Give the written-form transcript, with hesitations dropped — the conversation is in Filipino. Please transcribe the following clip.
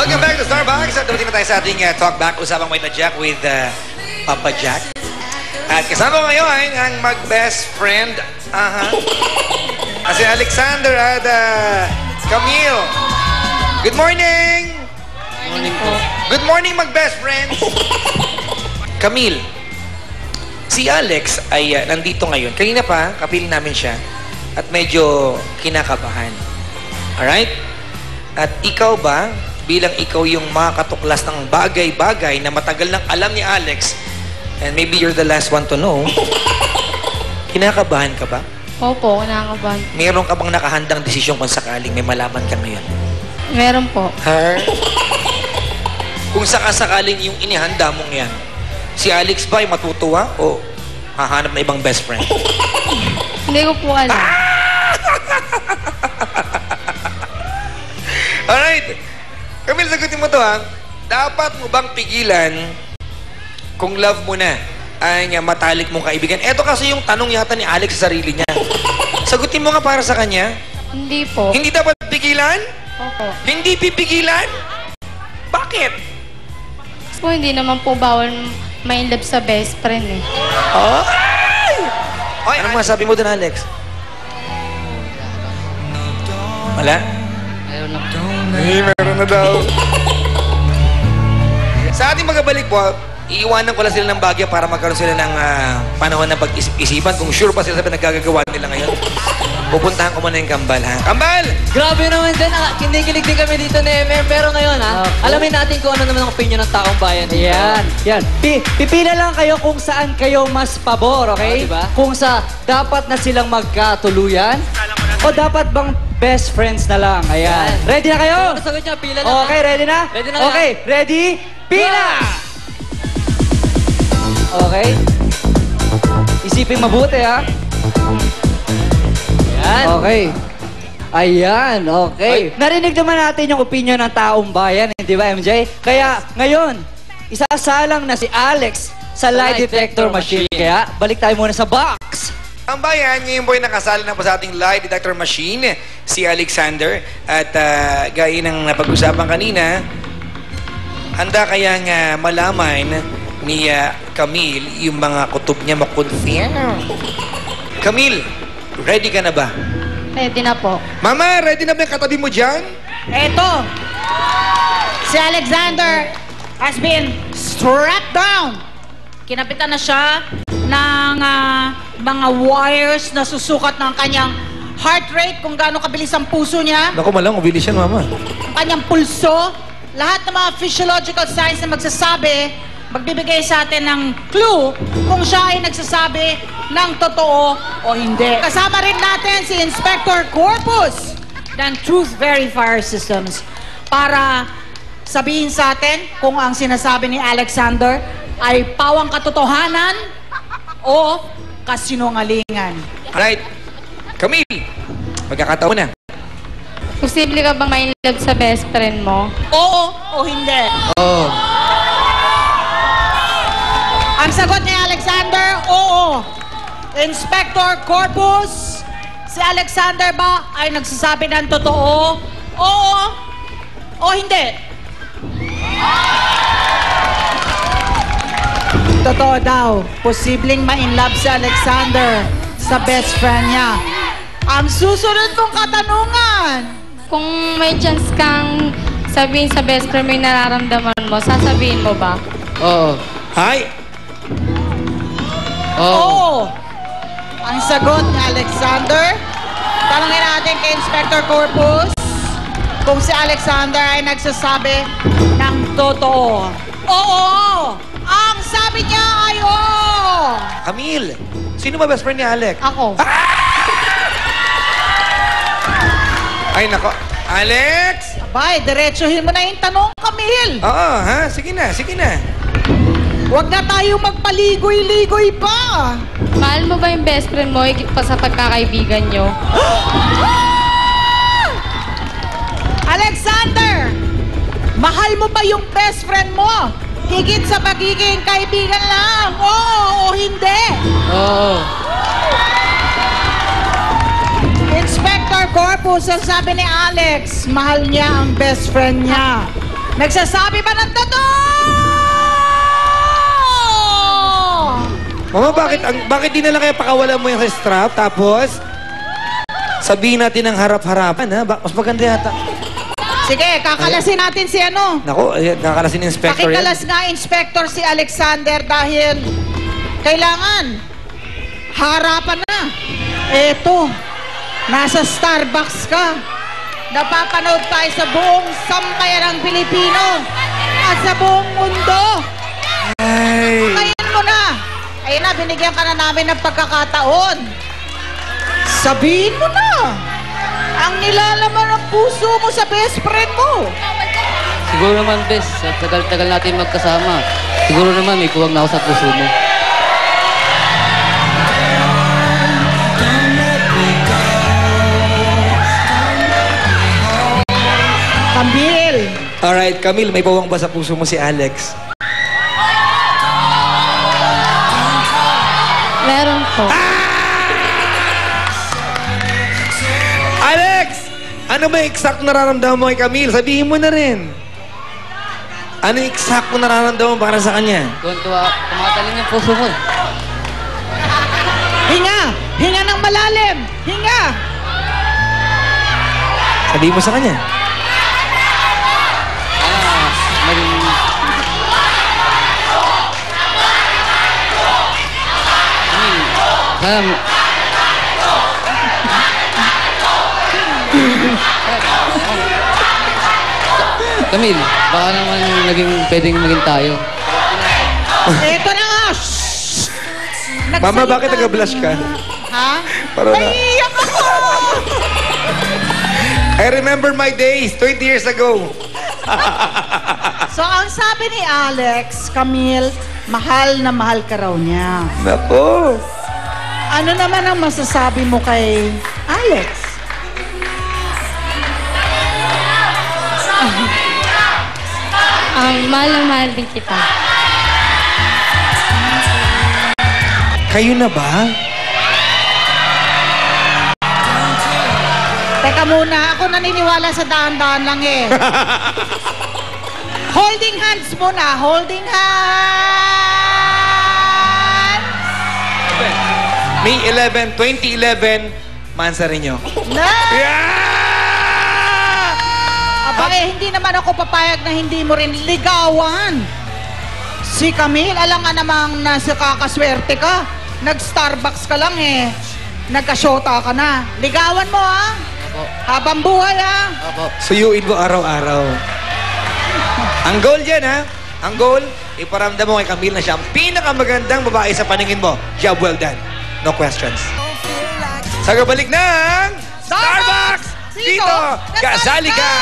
Welcome back to Starbucks. At dumating na tayo sa ating talk back, usapang may tadyak with Papa Jack. At kasama ko ngayon ang mag-best friend. Si Alexander at Camille. Good morning! Morning po. Good morning, mag-best friends! Camille, si Alex ay nandito ngayon. Kanina pa, kapiling namin siya at medyo kinakabahan. Alright? At ikaw ba, bilang ikaw yung makatuklas ng bagay-bagay na matagal nang alam ni Alex, and maybe you're the last one to know, kinakabahan ka ba? Opo, kinakabahan. Meron ka bang nakahandang desisyon kung sakaling may malaman ka ngayon? Meron po. Kung sakasakaling yung inihanda mong yan, si Alex ba ay matutuwa o hahanap na ibang best friend? Hindi ko po alam. Alright. Camille, sagutin mo to ha. Dapat mo bang pigilan kung love mo na ay matalik mong kaibigan? Ito kasi yung tanong yata ni Alex sa sarili niya. Sagutin mo nga para sa kanya. Hindi po. Hindi dapat pigilan? Opo. Hindi pipigilan? Bakit? Po, hindi naman po bawal ma-inlove sa best friend eh. Ay! Ay, anong masabi mo dun, Alex? Wala? Ayaw na. Meron na daw. Sa ating magabalik po, iiwanan ko lang sila ng Baguio para magkaroon sila ng panahon ng pag-isipan kung sure pa sila sa pinagagagawa nila ngayon. Pupuntahan ko muna yung Kambal, ha? Kambal! Grabe naman din. Kinikilig din kami dito ni MM. Pero ngayon, alamin natin kung ano naman ang opinion ng taong bayan dito. Yan. Pipila lang kayo kung saan kayo mas pabor, okay? Diba? Kung sa dapat na silang magkatuluyan o dapat bang best friends na lang. Ayan. Ready na kayo? Ano sagot niya? Pila lang. Okay, ready na? Ready na Okay, ready? Pila! Okay. Isipin mabuti, ha? Yan. Okay. Ayan, okay. Narinig naman natin yung opinion ng taong bayan, di ba, MJ? Kaya ngayon, isasalang na si Alex sa lie detector machine. Kaya balik tayo muna sa box. Ang bayan, ngayon po ay nakasala na po sa ating lie detector machine, si Alexander. At gaya ng napag-usapan kanina, handa kayang malaman ni Camille yung mga kutob niya makonfirm. Camille, ready ka na ba? Ready na po. Mama, ready na ba yung katabi mo dyan? Eto, si Alexander has been strapped down. Kinapitan na siya ng mga wires na susukat ng kanyang heart rate, kung gaano kabilis ang puso niya, Naku, malang, ubilis yan, Mama. ang kanyang pulso, lahat ng mga physiological signs na magsasabi, magbibigay sa atin ng clue kung siya ay nagsasabi ng totoo o hindi. Kasama rin natin si Inspector Corpus ng Truth Verifier Systems para sabihin sa atin kung ang sinasabi ni Alexander ay pawang katotohanan o kasinungalingan. Alright. Camille, magkakataon na. Posible ka bang ma-inlove sa best friend mo? Oo o hindi? Oh. Ang sagot ni Alexander, oo. Inspector Corpus, si Alexander ba ay nagsasabi ng totoo? Oo o hindi? Totoo daw. Posibleng ma-inlove si Alexander sa best friend niya. Ang susunod kong katanungan. Kung may chance kang sabihin sa best friend mo yung nararamdaman mo, sasabihin mo ba? Oo. Hi. Oo. Ang sagot ni Alexander. Tanungin natin kay Inspector Corpus kung si Alexander ay nagsasabi ng totoo. Oo! Ang sabi niya ay oo! Camille, sino ba best friend ni Alex? Ako. Ay, nako. Alex! Abay, diretsuhin mo na yung tanong, Camille. Oo, ha? Sige na, sige na. Huwag na tayo magpaligoy-ligoy pa. Mahal mo ba yung best friend mo higit pa sa pagkakaibigan nyo? Alexander, mahal mo ba yung best friend mo? Higit sa pagiging kaibigan lang. Oo o hindi? Oo. Inspector Corpus, ang sabi ni Alex, mahal niya ang best friend niya. Nagsasabi ba ng totoo? Mama, bakit di na lang kaya pakawalan mo yung sa strap, tapos sabihin natin ng harap-harapan, ha? Mas maganda yata. Sige, kakalasin natin si ano. Naku, nakakalasin ng inspector yan. Pakikalas nga, Inspector, si Alexander dahil kailangan harapan na. Eto, nasa Starbucks ka. Napapanood tayo sa buong sambayan ng Pilipino at sa buong mundo. Ay. Ngayon mo na. Ayun na, binigyan ka na namin ng pagkakataon. Sabihin mo na. Ang nilalaman ng puso mo sa best friend mo. Siguro naman, bes, sa tagal-tagal natin magkasama. Siguro naman may kuwag na ako sa puso mo. Camille. Alright, Camille, may pawang ba sa puso mo si Alex? Meron po. Alex! Ano ba yung exact nararamdaman mo kay Camille? Sabihin mo na rin. Ano yung exact mo nararamdaman para sa kanya? Tuwan-tuwa, tumataling yung puso mo. Hinga! Hinga ng malalim! Hinga! Sabihin mo sa kanya. Camille, baka naman pwedeng maging tayo. Eto na nga! Shhh! Mama, bakit nag-blush ka? Ha? Para na. Naiiyak ako! I remember my days, 20 years ago. So, ang sabi ni Alex, Camille, mahal na mahal ka raw niya. Nako. Ano naman ang masasabi mo kay Alex? Mahal na mahal din kita. Kayo na ba? Teka muna, ako naniniwala sa daan-daan lang eh. Holding hands muna, holding hands! May 11, 2011, mansa rin nyo. Na! Yeah! Aba hindi naman ako papayag na hindi mo rin ligawan. Si Camille, alam nga namang nasa kakaswerte ka. Nag-Starbucks ka lang eh. Nagkasyota ka na. Ligawan mo ha? Opo. Habang buhay ha? Opo. Suyuin mo araw-araw. Ang goal dyan, ha? Ang goal, iparamdam mo kay Camille na siya ang pinakamagandang babae sa paningin mo. Job well done. No questions. Sa kabalik ng Starbucks! Dito, kasali ka!